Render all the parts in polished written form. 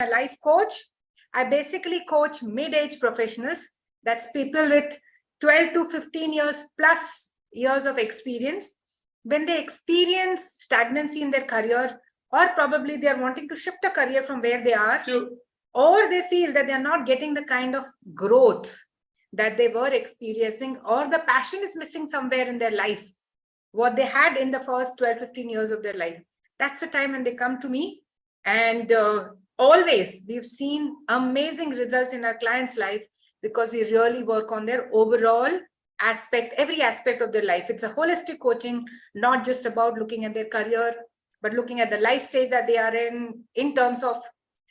a life coach. I basically coach mid-age professionals. That's people with 12 to 15 years plus years of experience. When they experience stagnancy in their career, or probably they are wanting to shift a career from where they are, or they feel that they are not getting the kind of growth that they were experiencing, or the passion is missing somewhere in their life, what they had in the first 12, 15 years of their life. That's the time when they come to me. And always we've seen amazing results in our clients' life because we really work on their overall aspect, every aspect of their life. It's a holistic coaching, not just about looking at their career, but looking at the life stage that they are in terms of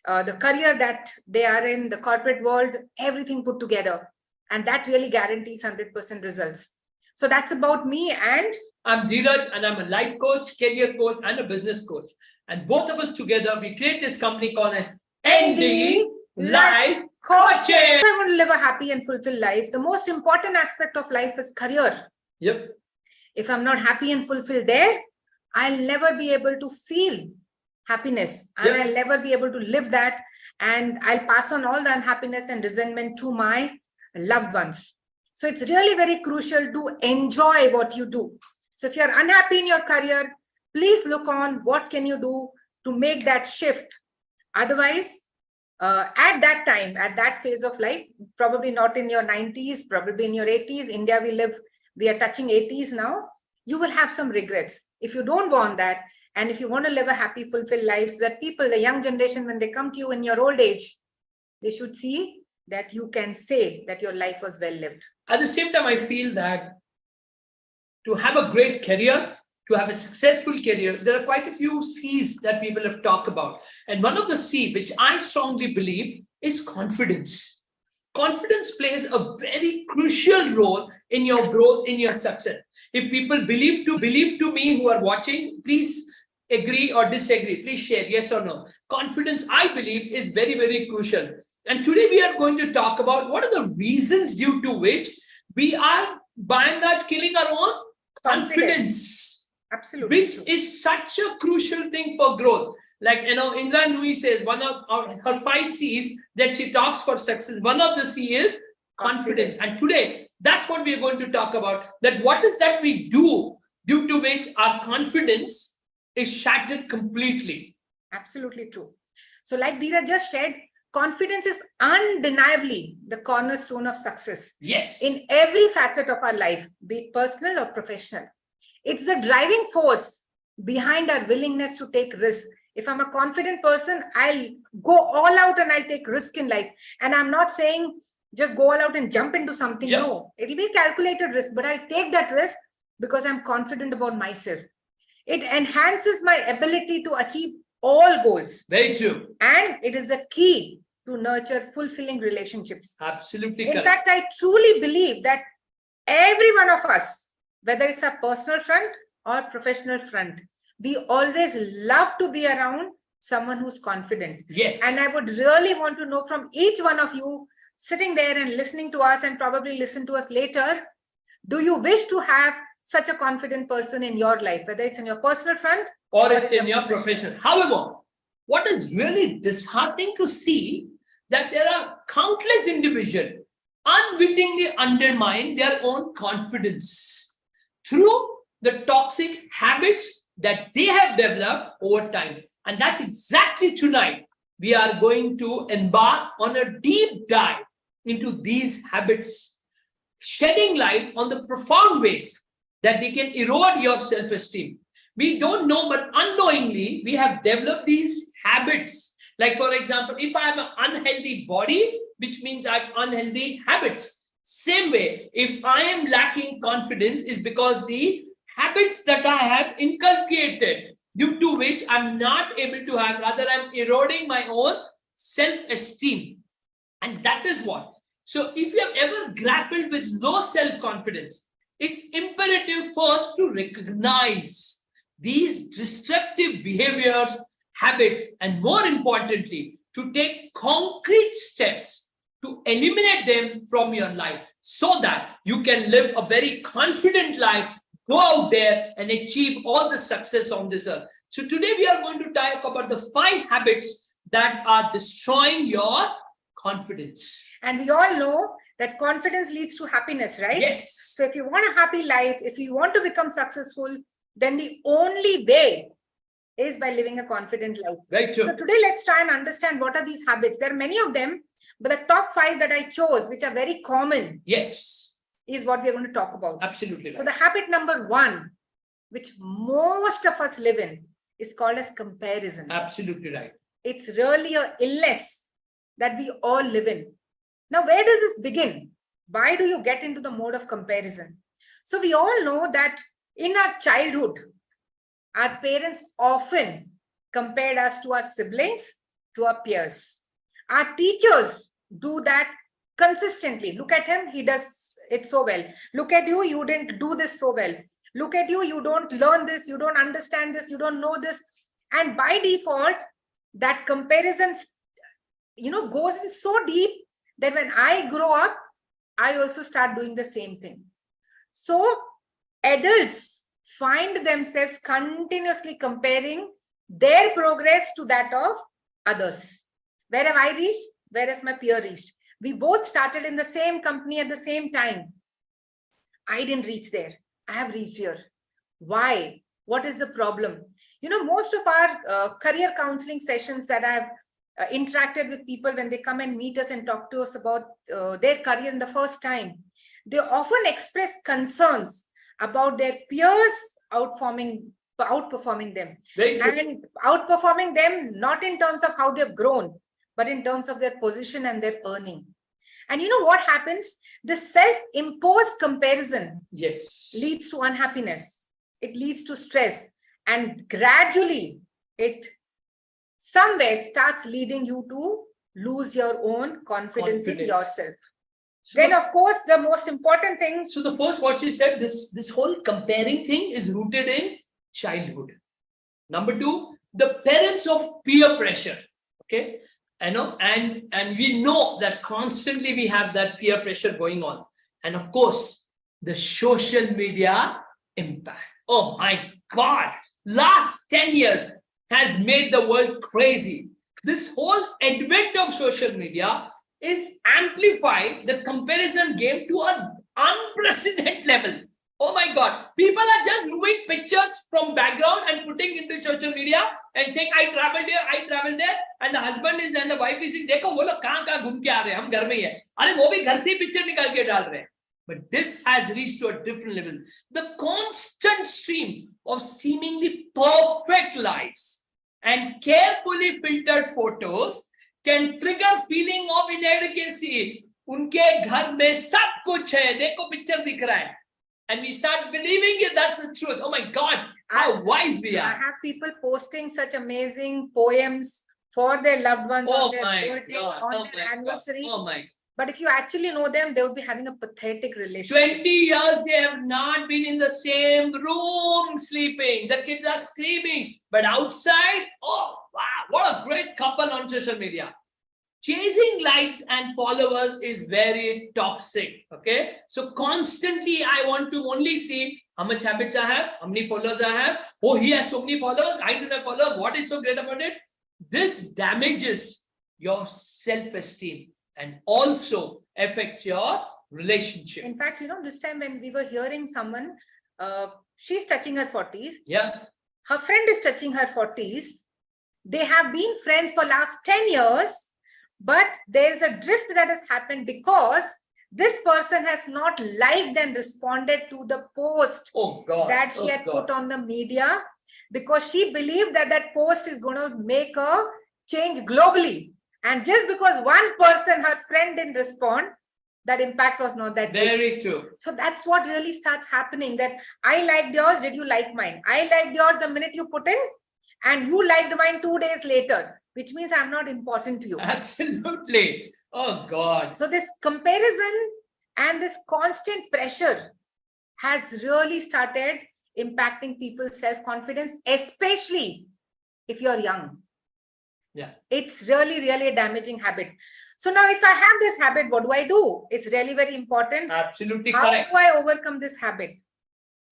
the career that they are in, the corporate world, everything put together. And that really guarantees 100% results. So that's about me. And I'm Dheeraj, and I'm a life coach, career coach, and a business coach. And both of us together, we create this company called as ND Life Coaching. If I want to live a happy and fulfilled life, the most important aspect of life is career. Yep. If I'm not happy and fulfilled there, I'll never be able to feel happiness, and I'll never be able to live that. And I'll pass on all the unhappiness and resentment to my loved ones. So it's really very crucial to enjoy what you do. So if you're unhappy in your career, please look on what can you do to make that shift. Otherwise, at that time, at that phase of life, probably not in your 90s, probably in your 80s, India we are touching 80s now, you will have some regrets. If you don't want that, and if you want to live a happy, fulfilled life, so that people, the young generation, when they come to you in your old age, they should see that you can say that your life was well lived. At the same time, I feel that to have a great career, to have a successful career, there are quite a few C's that people have talked about. And one of the C, which I strongly believe, is confidence. Confidence plays a very crucial role in your growth, in your success. If people believe to me who are watching, please agree or disagree. Please share yes or no. Confidence, I believe, is very, very crucial. And today we are going to talk about what are the reasons due to which we are by and large killing our own confidence. Absolutely. Which is such a crucial thing for growth. Like, Indra Nui says, one of her 5 C's that she talks for success, one of the C is confidence. And today, that's what we are going to talk about. That what is that we do due to which our confidence is shattered completely. Absolutely true. So like Dheeraj just said, confidence is undeniably the cornerstone of success. Yes. In every facet of our life, be it personal or professional. It's the driving force behind our willingness to take risks. If I'm a confident person, I'll go all out and I'll take risk in life. And I'm not saying just go all out and jump into something. Yep. No, it'll be a calculated risk, but I'll take that risk because I'm confident about myself. It enhances my ability to achieve all goals. Very true. And it is the key to nurture fulfilling relationships. Absolutely In correct. fact, I truly believe that every one of us, whether it's a personal front or professional front, we always love to be around someone who's confident. Yes. And I would really want to know from each one of you sitting there and listening to us and probably listen to us later, do you wish to have such a confident person in your life, whether it's in your personal front or it's in your profession? However, what is really disheartening to see that there are countless individuals unwittingly undermine their own confidence through the toxic habits that they have developed over time. And that's exactly tonight. We are going to embark on a deep dive into these habits, shedding light on the profound ways that they can erode your self-esteem. We don't know, but unknowingly, we have developed these habits. Like, for example, if I have an unhealthy body, which means I have unhealthy habits. Same way, if I am lacking confidence, is because the habits that I have inculcated, due to which I'm not able to have, rather I'm eroding my own self-esteem. And that is what. So if you have ever grappled with low self-confidence, it's imperative first to recognize these destructive behaviors, habits, and more importantly, to take concrete steps to eliminate them from your life so that you can live a very confident life, go out there and achieve all the success on this earth. So today we are going to talk about the 5 habits that are destroying your confidence. And we all know that confidence leads to happiness, right? Yes. So if you want a happy life, if you want to become successful, then the only way is by living a confident life. Very true. So today, let's try and understand what are these habits. There are many of them, but the top 5 that I chose, which are very common, Yes. is what we're going to talk about. Absolutely. So the habit number 1, which most of us live in, is called as comparison. Absolutely right. It's really an illness that we all live in. Now, where does this begin? Why do you get into the mode of comparison? So we all know that in our childhood, our parents often compared us to our siblings, to our peers. Our teachers do that consistently. Look at him, he does it so well. Look at you, you didn't do this so well. Look at you, you don't learn this, you don't understand this, you don't know this. And by default, that comparison, goes in so deep that when I grow up, I also start doing the same thing. So adults find themselves continuously comparing their progress to that of others. Where have I reached? Where has my peer reached? We both started in the same company at the same time. I didn't reach there. I have reached here. Why? What is the problem? Most of our career counseling sessions that I've interacted with people when they come and meet us and talk to us about their career in the first time, they often express concerns about their peers outperforming them. And outperforming them not in terms of how they've grown, but in terms of their position and their earning. And you know what happens? The self-imposed comparison leads to unhappiness. It leads to stress. And gradually, it somewhere starts leading you to lose your own confidence in yourself. So then, of course, the most important thing. So the first, what she said, this whole comparing thing is rooted in childhood. Number 2, the parents of peer pressure. Okay. And we know that constantly we have that peer pressure going on. And of course, the social media impact. Oh my God. Last 10 years has made the world crazy. This whole advent of social media is amplified the comparison game to an unprecedented level. Oh my God. People are just moving pictures from background and putting into social media and saying, I traveled here, I traveled there. And the husband is and the wife is saying, देखो वो लोग कहाँ घूम के आ रहे हैं, हम घर में ही है. अरे वो भी घर से ही पिक्चर निकाल के डाल रहे हैं. But this has reached to a different level. The constant stream of seemingly perfect lives and carefully filtered photos can trigger feeling of inadequacy. उनके घर में सब कुछ है, देखो पिक्चर दिख रहा है. And we start believing it, that's the truth. Oh my God, how wise we are. I have people posting such amazing poems for their loved ones on their birthday, on their anniversary. Oh my. But if you actually know them, they would be having a pathetic relationship. 20 years they have not been in the same room sleeping. The kids are screaming. But outside, oh wow, what a great couple on social media. Chasing likes and followers is very toxic. Okay. So constantly I want to only see how much habits I have, how many followers I have. Oh, he has so many followers. I don't have followers. What is so great about it? This damages your self-esteem and also affects your relationship. In fact, this time when we were hearing someone, she's touching her 40s. Yeah. Her friend is touching her 40s. They have been friends for last 10 years. But there's a drift that has happened because this person has not liked and responded to the post that she had put on the media, because she believed that that post is going to make a change globally. And just because one person, her friend, didn't respond, that impact was not that big. Very true. So that's what really starts happening, that I liked yours, did you like mine? I liked yours the minute you put in, and you liked mine 2 days later. Which means I'm not important to you. Absolutely. Oh God. So this comparison and this constant pressure has really started impacting people's self-confidence, especially if you're young. Yeah. It's really, really a damaging habit. So now if I have this habit, what do I do? It's really very important. Absolutely How correct. do I overcome this habit?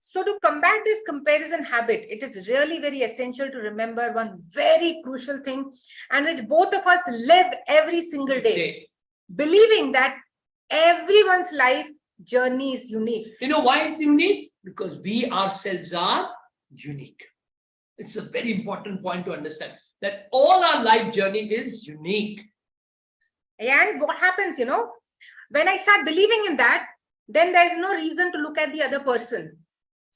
So to combat this comparison habit, it is really very essential to remember one very crucial thing, and which both of us live every single day, believing that everyone's life journey is unique. You know why it's unique? Because we ourselves are unique. It's a very important point to understand that all our life journey is unique. And what happens, when I start believing in that, then there is no reason to look at the other person.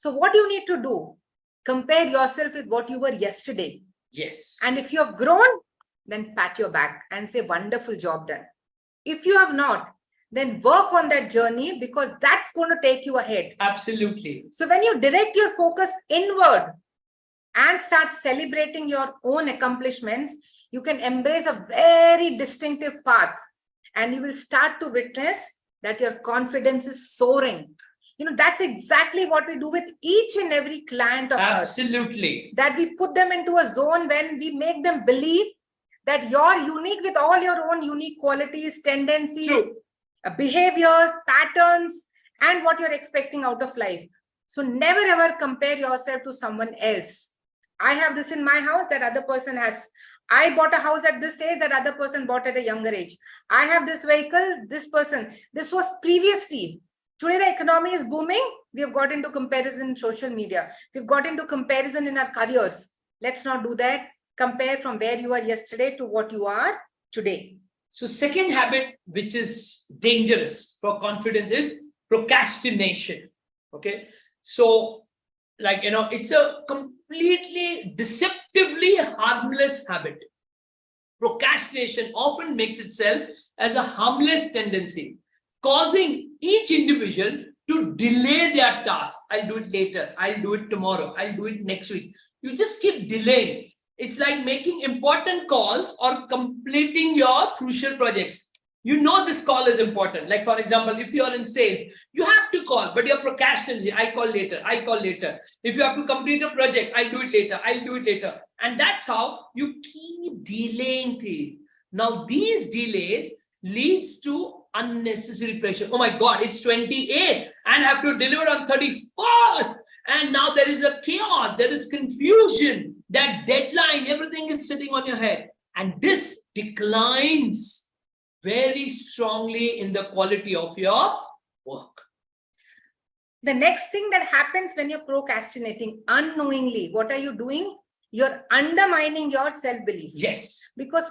So what you need to do, compare yourself with what you were yesterday. Yes. And if you have grown, then pat your back and say, wonderful job done. If you have not, then work on that journey, because that's going to take you ahead. Absolutely. So when you direct your focus inward and start celebrating your own accomplishments, you can embrace a very distinctive path, and you will start to witness that your confidence is soaring. That's exactly what we do with each and every client of ours. Absolutely. That we put them into a zone when we make them believe that you're unique with all your own unique qualities, tendencies, True. Behaviors, patterns, and what you're expecting out of life. So never ever compare yourself to someone else. I have this in my house, that other person has. I bought a house at this age, that other person bought at a younger age. I have this vehicle, this person. This was previously. Today, the economy is booming. We have got into comparison in social media. We've got into comparison in our careers. Let's not do that. Compare from where you are yesterday to what you are today. So second habit, which is dangerous for confidence, is procrastination. Okay. So it's a completely deceptively harmless habit. Procrastination often makes itself as a harmless tendency, causing each individual to delay their task. I'll do it later. I'll do it tomorrow. I'll do it next week. You just keep delaying. It's like making important calls or completing your crucial projects. You know this call is important. Like, for example, if you're in sales, you have to call, but you're procrastinating. I call later. I call later. If you have to complete a project, I'll do it later. I'll do it later. And that's how you keep delaying things. Now, these delays leads to unnecessary pressure. Oh my God, it's 28 and I have to deliver on 31st. And now there is a chaos. There is confusion. That deadline, everything is sitting on your head. And this declines very strongly in the quality of your work. The next thing that happens when you're procrastinating unknowingly, what are you doing? You're undermining your self-belief. Yes. Because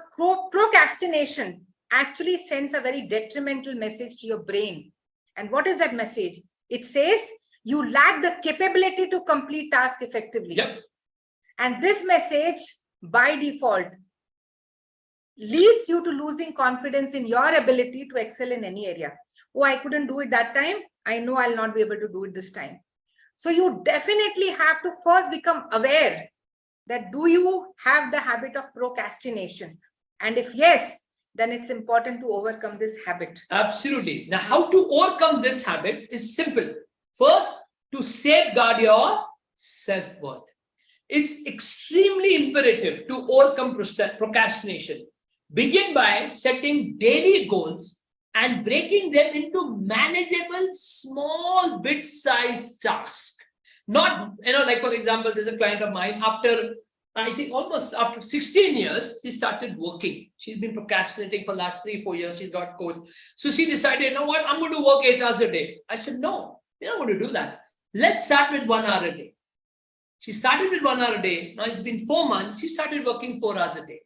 procrastination actually sends a very detrimental message to your brain. And what is that message? It says you lack the capability to complete tasks effectively. Yep. And this message, by default, leads you to losing confidence in your ability to excel in any area. Oh, I couldn't do it that time. I know I'll not be able to do it this time. So you definitely have to first become aware that do you have the habit of procrastination? And if yes, then it's important to overcome this habit. Absolutely. Now, how to overcome this habit is simple. First, to safeguard your self-worth. It's extremely imperative to overcome procrastination. Begin by setting daily goals and breaking them into manageable, small, bit-sized tasks. Not, like for example, there's a client of mine, I think almost after 16 years, she started working. She's been procrastinating for the last 3-4 years. She's got coach. So she decided, you know what, I'm going to work 8 hours a day. I said, no, you're not going to do that. Let's start with 1 hour a day. She started with 1 hour a day. Now it's been 4 months. She started working 4 hours a day.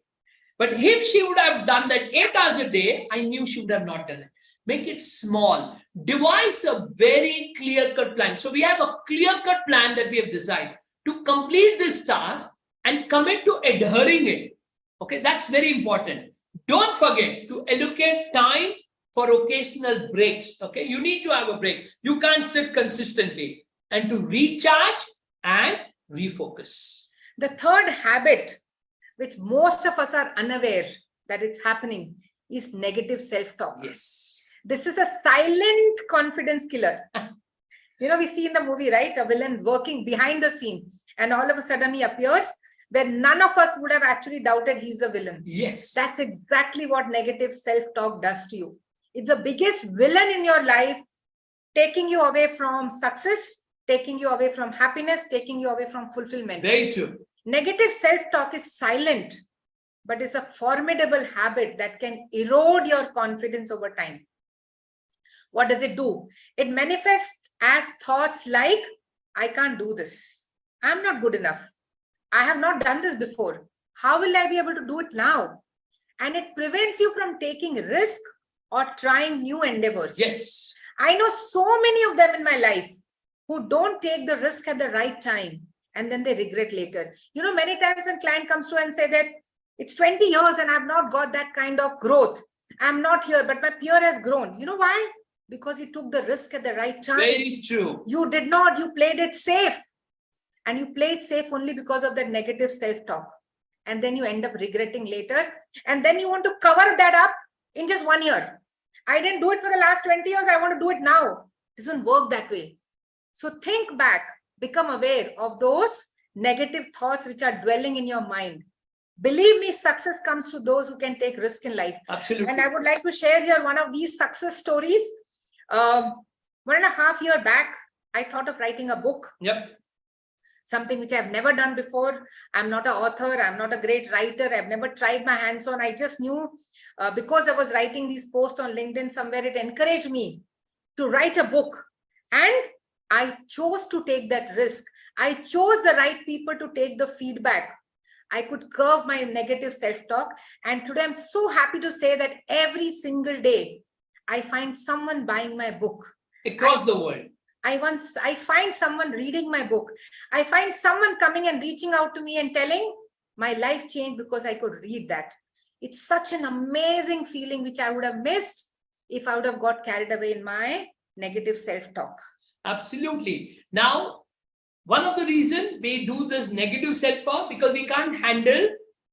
But if she would have done that 8 hours a day, I knew she would have not done it. Make it small. Devise a very clear-cut plan. So we have a clear-cut plan that we have designed to complete this task and commit to adhering it. Okay, that's very important. Don't forget to allocate time for occasional breaks. Okay, you need to have a break. You can't sit consistently. And to recharge and refocus. The third habit, which most of us are unaware that it's happening, is negative self-talk. Yes. This is a silent confidence killer. We see in the movie, right? A villain working behind the scene, and all of a sudden he appears where none of us would have actually doubted he's a villain. Yes. That's exactly what negative self-talk does to you. It's the biggest villain in your life, taking you away from success, taking you away from happiness, taking you away from fulfillment. Very true. Negative self-talk is silent, but it's a formidable habit that can erode your confidence over time. What does it do? It manifests as thoughts like, I can't do this. I'm not good enough. I have not done this before. How will I be able to do it now? And it prevents you from taking risk or trying new endeavors. Yes. I know so many of them in my life who don't take the risk at the right time and then they regret later. You know, many times when client comes to and say that it's 20 years and I've not got that kind of growth. I'm not here, but my peer has grown. You know why? Because he took the risk at the right time. Very true. You did not. You played it safe. And you played safe only because of that negative self-talk. And then you end up regretting later. And then you want to cover that up in just 1 year. I didn't do it for the last 20 years. I want to do it now. It doesn't work that way. So think back. Become aware of those negative thoughts which are dwelling in your mind. Believe me, success comes to those who can take risk in life. Absolutely. And I would like to share here one of these success stories. 1.5 years back, I thought of writing a book. Yep. Something which I've never done before. I'm not an author. I'm not a great writer. I've never tried my hands on. I just knew because I was writing these posts on LinkedIn somewhere, it encouraged me to write a book. And I chose to take that risk. I chose the right people to take the feedback. I could curb my negative self-talk. And today I'm so happy to say that every single day, I find someone buying my book. Across the world. I find someone reading my book. I find someone coming and reaching out to me and telling my life changed because I could read that. It's such an amazing feeling, which I would have missed if I would have got carried away in my negative self-talk. Absolutely. Now, one of the reasons we do this negative self-talk because we can't handle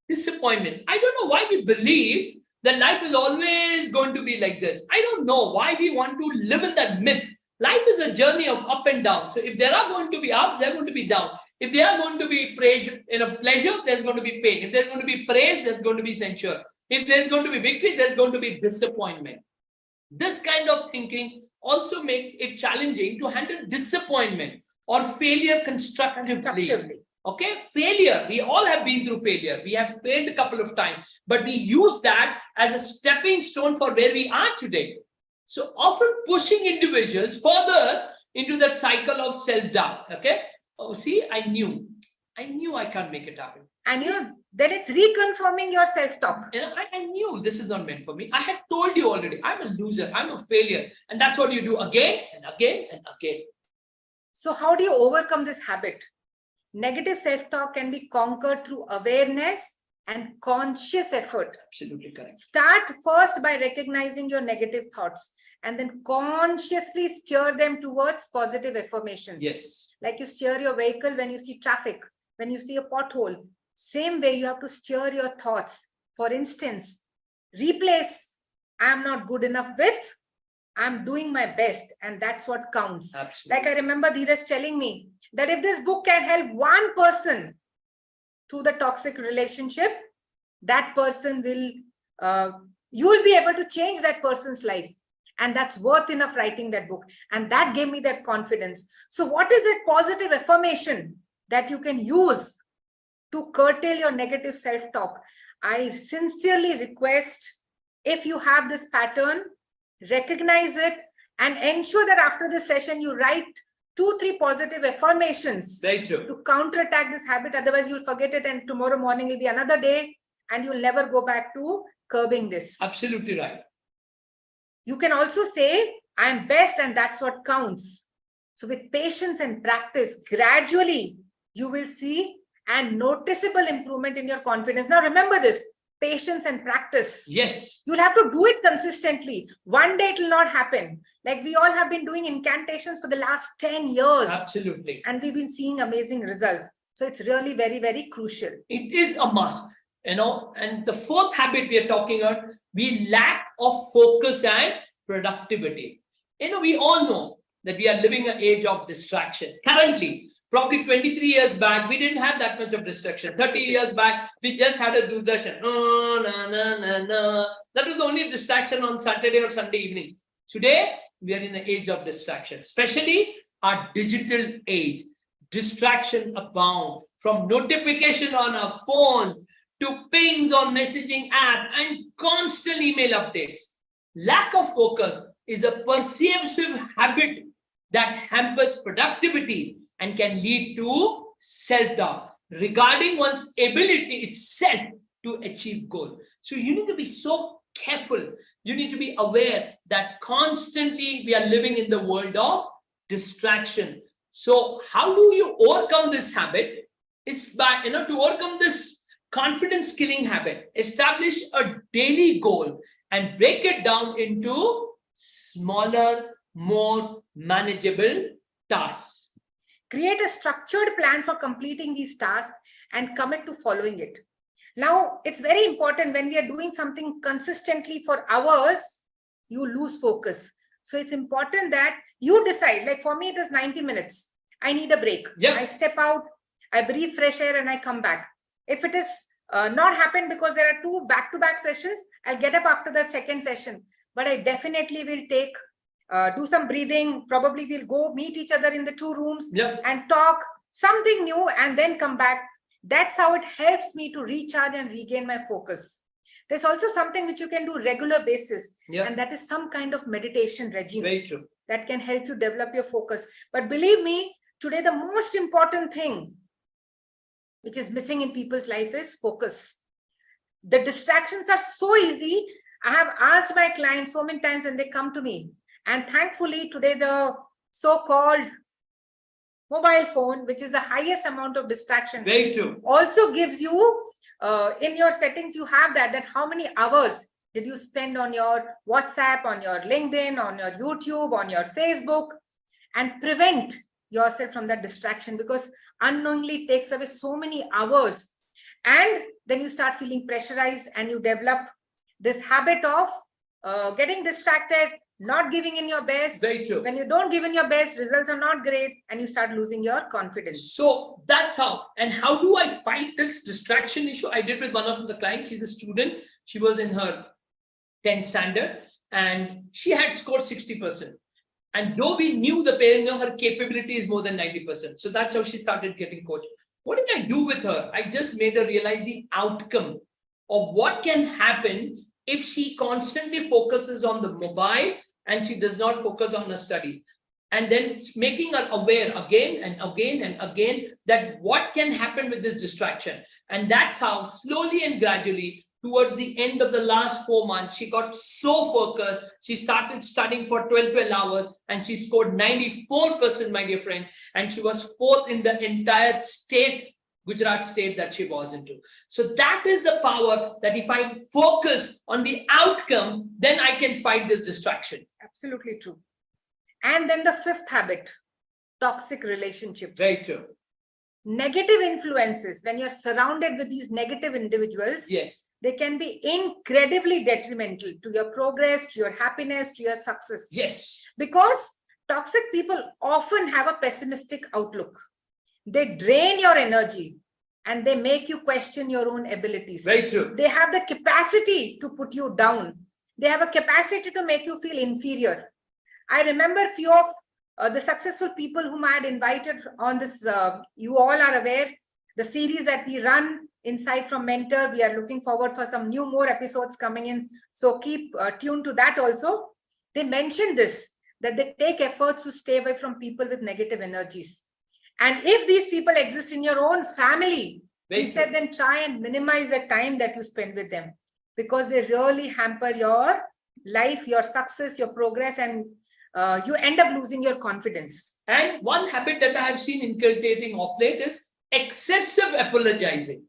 disappointment. I don't know why we believe that life is always going to be like this. I don't know why we want to live in that myth. Life is a journey of up and down. So if there are going to be up, there are going to be down. If there are going to be pleasure, there's going to be pain. If there's going to be praise, there's going to be censure. If there's going to be victory, there's going to be disappointment. This kind of thinking also makes it challenging to handle disappointment or failure constructively. Okay, failure. We all have been through failure. We have failed a couple of times, but we use that as a stepping stone for where we are today. So often pushing individuals further into that cycle of self-doubt. Okay. Oh, see, I knew I can't make it happen. And then it's reconfirming your self-talk. I knew this is not meant for me. I had told you already, I'm a loser, I'm a failure. And that's what you do again and again and again. So how do you overcome this habit? Negative self-talk can be conquered through awareness and conscious effort. Absolutely correct. Start first by recognizing your negative thoughts and then consciously steer them towards positive affirmations. Yes. Like you steer your vehicle when you see traffic, when you see a pothole. Same way you have to steer your thoughts. For instance, replace I'm not good enough with I'm doing my best, and that's what counts. Absolutely. Like I remember Dheeraj telling me that if this book can help one person through the toxic relationship, that person will, you will be able to change that person's life. And that's worth enough writing that book. And that gave me that confidence. So what is that positive affirmation that you can use to curtail your negative self-talk? I sincerely request, if you have this pattern, recognize it and ensure that after this session, you write 2-3 positive affirmations. Very true. To counterattack this habit. Otherwise, you'll forget it and tomorrow morning will be another day and you'll never go back to curbing this. Absolutely right. You can also say, I'm best and that's what counts. So with patience and practice, gradually, you will see a noticeable improvement in your confidence. Now, remember this, patience and practice. Yes. You'll have to do it consistently. One day it will not happen. Like we all have been doing incantations for the last 10 years. Absolutely. And we've been seeing amazing results. So it's really very, very crucial. It is a must, and the fourth habit we are talking about, we lack of focus and productivity. We all know that we are living an age of distraction. Currently, probably 23 years back, we didn't have that much of distraction. 30 years back, we just had a Doordarshan. That was the only distraction on Saturday or Sunday evening. Today, we are in the age of distraction, especially our digital age, distraction abound, from notification on our phone to pings on messaging app and constant email updates. Lack of focus is a pervasive habit that hampers productivity and can lead to self-doubt regarding one's ability itself to achieve goal. So you need to be so careful. You need to be aware that constantly we are living in the world of distraction. So how do you overcome this habit? Is by, to overcome this confidence killing habit, establish a daily goal and break it down into smaller, more manageable tasks. Create a structured plan for completing these tasks and commit to following it. Now, it's very important when we are doing something consistently for hours, you lose focus. So it's important that you decide, like for me, it is 90 minutes. I need a break. Yep. I step out, I breathe fresh air and I come back. If it is not happened because there are 2 back-to-back sessions, I'll get up after the second session. But I definitely will take, do some breathing. Probably we'll go meet each other in the 2 rooms and talk something new and then come back. That's how it helps me to recharge and regain my focus. There's also something which you can do regular basis, and that is some kind of meditation regime. Very true. That can help you develop your focus. But believe me, today the most important thing which is missing in people's life is focus. The distractions are so easy. I have asked my clients so many times when they come to me, and thankfully today the so-called mobile phone, which is the highest amount of distraction, very true, also gives you in your settings, you have that how many hours did you spend on your WhatsApp, on your LinkedIn, on your YouTube, on your Facebook, and prevent yourself from that distraction, because unknowingly takes away so many hours. And then you start feeling pressurized and you develop this habit of getting distracted, not giving in your best. Very true. When you don't give in your best, results are not great and you start losing your confidence. So that's how. And how do I fight this distraction issue? I did with one of the clients. She's a student. She was in her 10th standard and she had scored 60%. And though we knew the parent, her capability is more than 90%. So that's how she started getting coached. What did I do with her? I just made her realize the outcome of what can happen if she constantly focuses on the mobile and she does not focus on her studies. And then making her aware again and again and again that what can happen with this distraction. And that's how slowly and gradually, towards the end of the last 4 months, she got so focused. She started studying for 12 hours and she scored 94%, my dear friend. And she was 4th in the entire state, Gujarat state that she was into. So that is the power, that if I focus on the outcome, then I can fight this distraction. Absolutely true. And then the 5th habit, toxic relationships. Very true. Negative influences, when you're surrounded with these negative individuals, yes, they can be incredibly detrimental to your progress, to your happiness, to your success. Yes. Because toxic people often have a pessimistic outlook. They drain your energy and they make you question your own abilities. Very true. They have the capacity to put you down. They have a capacity to make you feel inferior. I remember a few of the successful people whom I had invited on this, you all are aware, the series that we run, Insight from Mentor. We are looking forward for some more episodes coming in. So keep tuned to that also. They mentioned this, that they take efforts to stay away from people with negative energies. And if these people exist in your own family, we said then try and minimize the time that you spend with them, because they really hamper your life, your success, your progress, and you end up losing your confidence. And one habit that I have seen inculcating of late is excessive apologizing.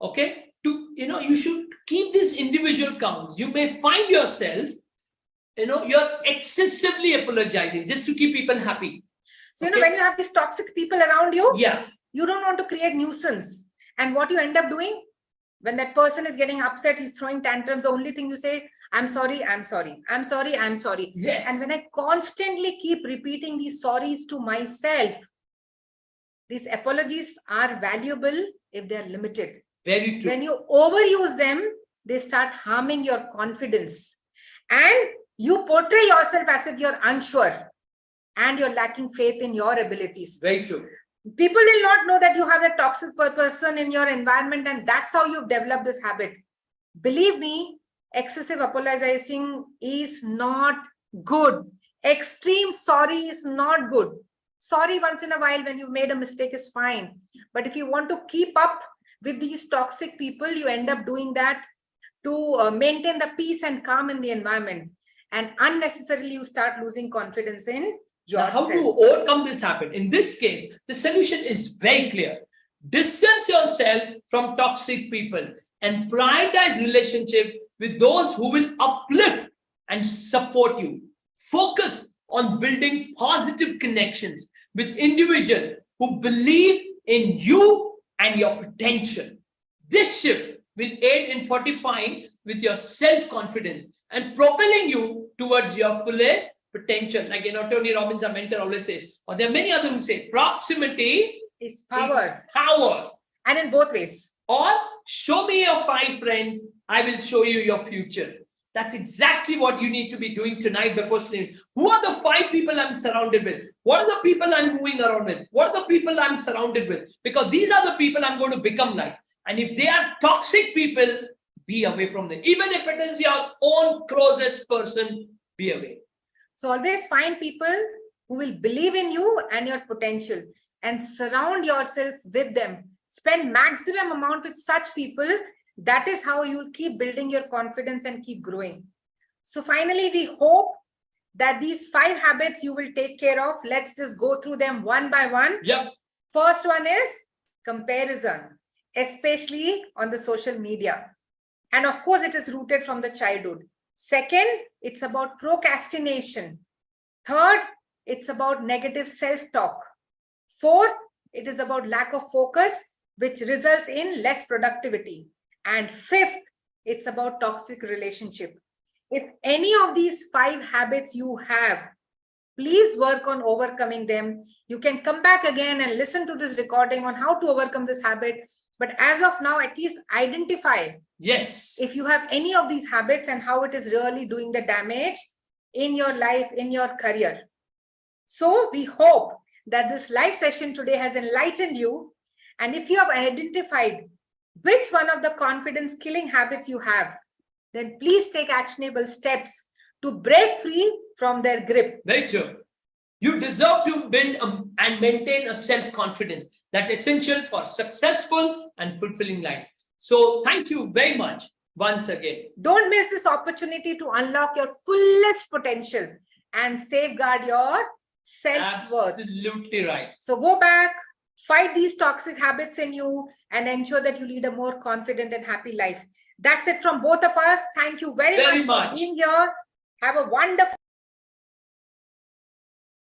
Okay, you should keep these individual counts. You may find yourself, you're excessively apologizing just to keep people happy. So, when you have these toxic people around you, yeah, you don't want to create nuisance. And what you end up doing, when that person is getting upset, he's throwing tantrums, the only thing you say, I'm sorry, I'm sorry, I'm sorry, I'm sorry. Yes. And when I constantly keep repeating these sorries to myself, these apologies are valuable if they are limited. Very true. When you overuse them, they start harming your confidence. And you portray yourself as if you're unsure. and you're lacking faith in your abilities. Very true. People will not know that you have a toxic person in your environment, and that's how you've developed this habit. Believe me, excessive apologizing is not good. Extreme sorry is not good. Sorry once in a while when you've made a mistake is fine. But if you want to keep up with these toxic people, you end up doing that to maintain the peace and calm in the environment. And unnecessarily, you start losing confidence in Now, yourself. how to overcome this habit? In this case, the solution is very clear. Distance yourself from toxic people and prioritize relationship with those who will uplift and support you. Focus on building positive connections with individuals who believe in you and your potential. This shift will aid in fortifying with your self-confidence and propelling you towards your fullest potential. Like, Tony Robbins, our mentor, always says, or there are many others who say, proximity is power. is power. And in both ways. Or show me your 5 friends, I will show you your future. That's exactly what you need to be doing tonight before sleeping. Who are the 5 people I'm surrounded with? What are the people I'm moving around with? What are the people I'm surrounded with? Because these are the people I'm going to become like. And if they are toxic people, be away from them. Even if it is your own closest person, be away. So always find people who will believe in you and your potential and surround yourself with them. Spend maximum amount with such people. That is how you'll keep building your confidence and keep growing. So finally, we hope that these 5 habits you will take care of. Let's just go through them one by one. Yep. First one is comparison, especially on the social media. And of course, it is rooted from the childhood. Second, it's about procrastination. Third, it's about negative self-talk. Fourth, it is about lack of focus, which results in less productivity. And fifth, it's about toxic relationship. If any of these 5 habits you have, please work on overcoming them. You can come back again and listen to this recording on how to overcome this habit. But as of now, at least identify if you have any of these habits and how it is really doing the damage in your life, in your career. So we hope that this live session today has enlightened you. And if you have identified which one of the confidence killing habits you have, then please take actionable steps to break free from their grip. Very true. You deserve to build and maintain a self-confidence that's essential for successful and fulfilling life. So thank you very much once again. Don't miss this opportunity to unlock your fullest potential and safeguard your self-worth. Absolutely right. So go back, fight these toxic habits in you, and ensure that you lead a more confident and happy life. That's it from both of us. Thank you very much for being here. Have a wonderful